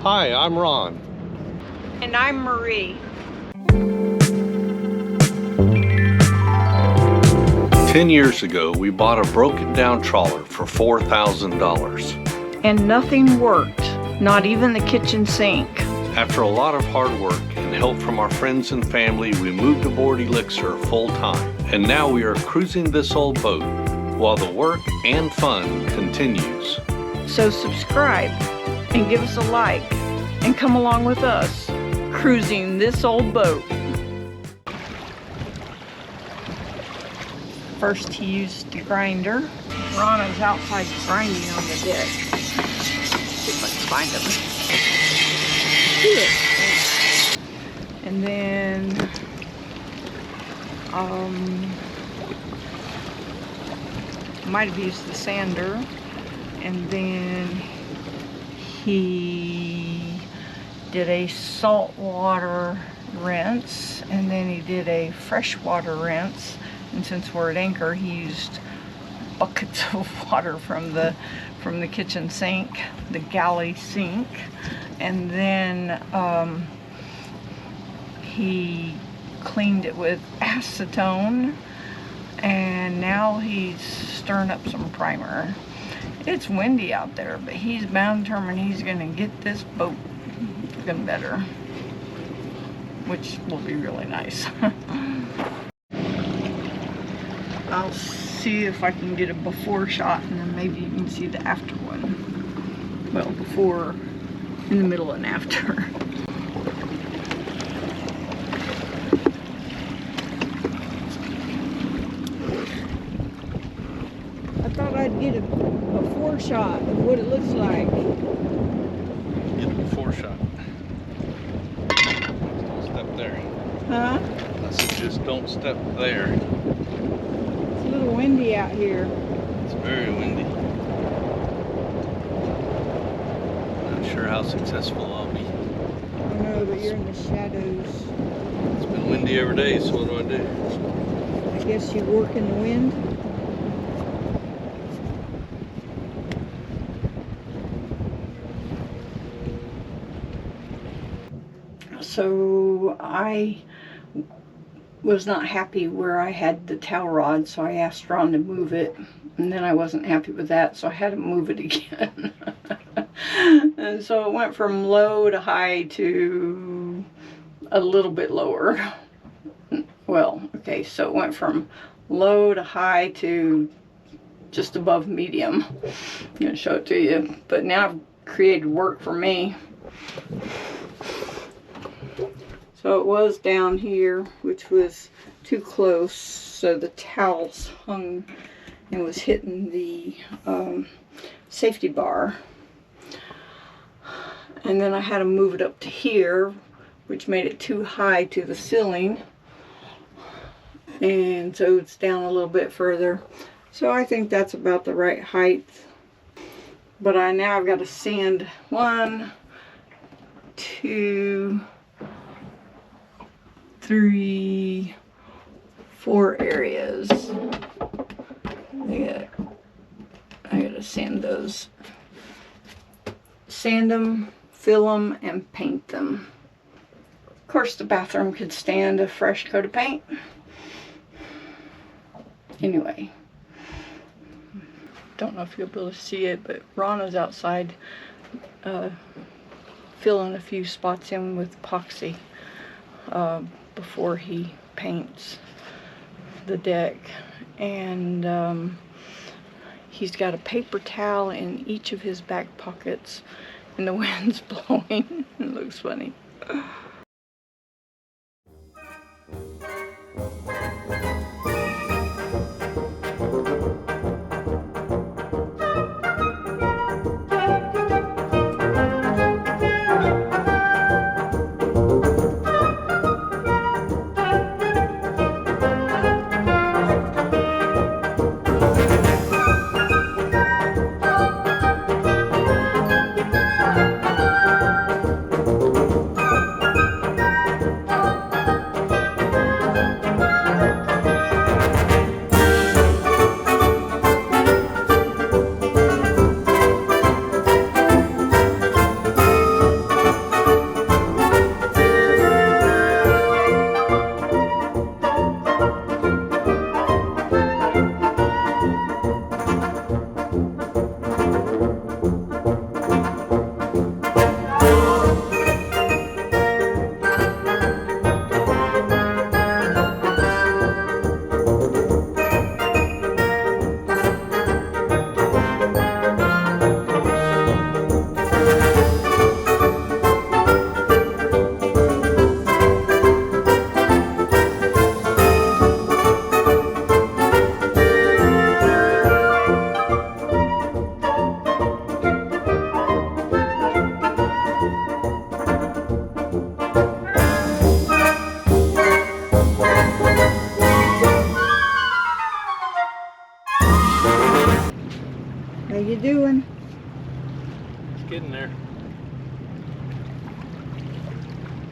Hi, I'm Ron. And I'm Marie. 10 years ago, we bought a broken down trawler for $4,000. And nothing worked, not even the kitchen sink. After a lot of hard work and help from our friends and family, we moved aboard Elixir full time. And now we are cruising this old boat while the work and fun continues. So subscribe and give us a like and come along with us, cruising this old boat. First he used the grinder. Ron is outside grinding on the deck. See if I can find him. And then might have used the sander, and then he did a saltwater rinse, and then he did a freshwater rinse. And since we're at anchor, he used buckets of water from the kitchen sink, the galley sink, and then he cleaned it with acetone, and now he's stirring up some primer. It's windy out there, but he's bound determined he's gonna get this boat looking better, which will be really nice. I'll see if I can get a before shot, and then maybe you can see the after one. Well, before, in the middle, and after. I thought I'd get a before shot of what it looks like. Get a before shot. Don't step there. Huh? I said just don't step there. It's a little windy out here. It's very windy. Not sure how successful I'll be. I don't know, but you're in the shadows. It's been windy every day, so what do I do? I guess you work in the wind. So I was not happy where I had the towel rod, so I asked Ron to move it, and then I wasn't happy with that, so I had to move it again. And so it went from low to high to a little bit lower. Well, okay, so it went from low to high to just above medium. I'm gonna show it to you, but now I've created work for me. So it was down here, which was too close, so the towels hung and was hitting the safety bar. And then I had to move it up to here, which made it too high to the ceiling. And so it's down a little bit further. So I think that's about the right height. But now I've got to sand 1, 2, 3, 4 areas. I gotta sand those. Sand them, fill them, and paint them. Of course, the bathroom could stand a fresh coat of paint. Anyway, don't know if you'll be able to see it, but Ron is outside filling a few spots in with epoxy before he paints the deck. And he's got a paper towel in each of his back pockets, and the wind's blowing. It looks funny.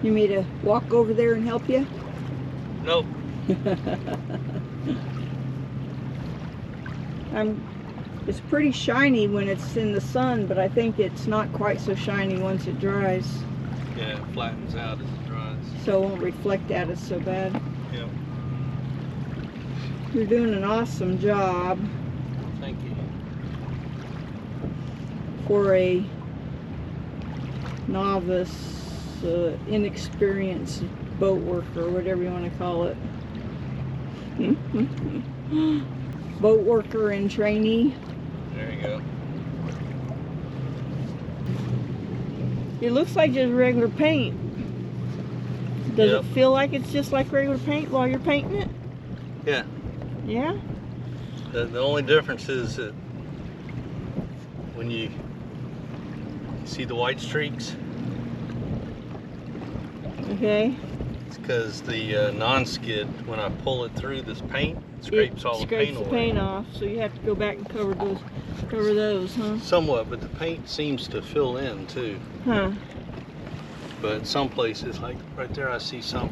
You want me to walk over there and help you? Nope. It's pretty shiny when it's in the sun, but I think it's not quite so shiny once it dries. Yeah, it flattens out as it dries. So it won't reflect at us so bad. Yep. You're doing an awesome job. Thank you. For a novice, inexperienced boat worker, whatever you want to call it. Boat worker and trainee. There you go. It looks like just regular paint. Does Yep. it feel like it's just like regular paint while you're painting it? Yeah. Yeah? The only difference is that when you see the white streaks, Okay. it's because the non-skid, when I pull it through this paint, it scrapes all the paint away. Scrapes the paint off, so you have to go back and cover those, huh? Somewhat, but the paint seems to fill in too. Huh. But some places, like right there, I see some.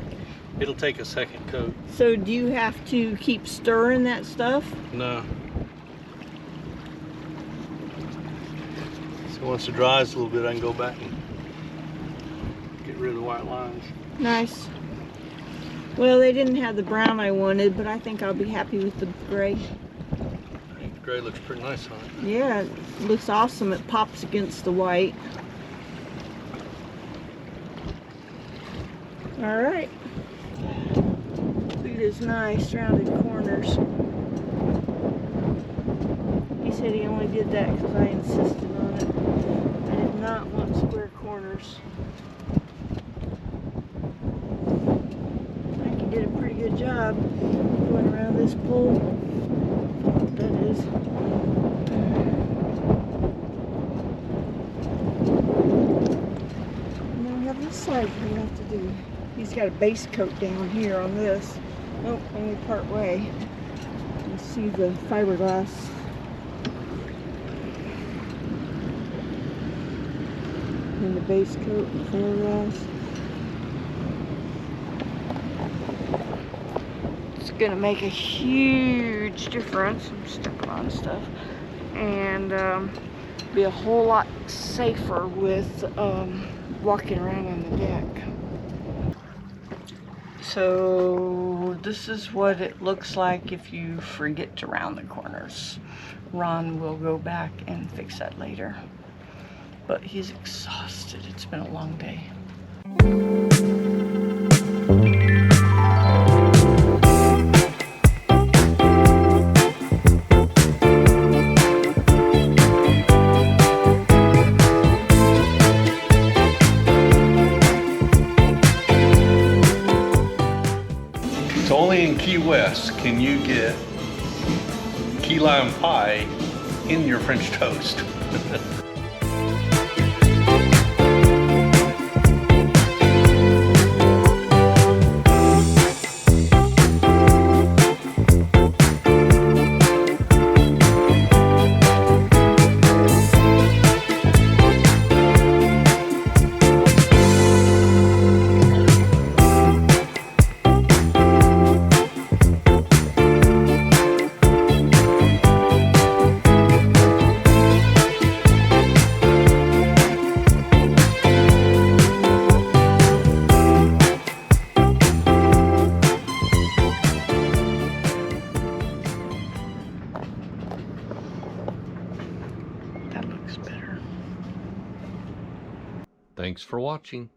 It'll take a second coat. So do you have to keep stirring that stuff? No. So once it dries a little bit, I can go back and get rid of the white lines. Nice. Well, they didn't have the brown I wanted, but I think I'll be happy with the gray. I think the gray looks pretty nice on it. Yeah, it looks awesome. It pops against the white. All right. Look at his nice rounded corners. He said he only did that because I insisted on it. I did not want square corners. I think he did a pretty good job going around this pole. That is. And then we have this side we have to do. He's got a base coat down here on this. Oh, only part way. You see the fiberglass. And the base coat and fiberglass. It's gonna make a huge difference. I'm stuck on stuff. And be a whole lot safer with walking around on the deck. So this is what it looks like if you forget to round the corners. Ron will go back and fix that later. But he's exhausted. It's been a long day. So only in Key West can you get key lime pie in your French toast. That looks better. Thanks for watching.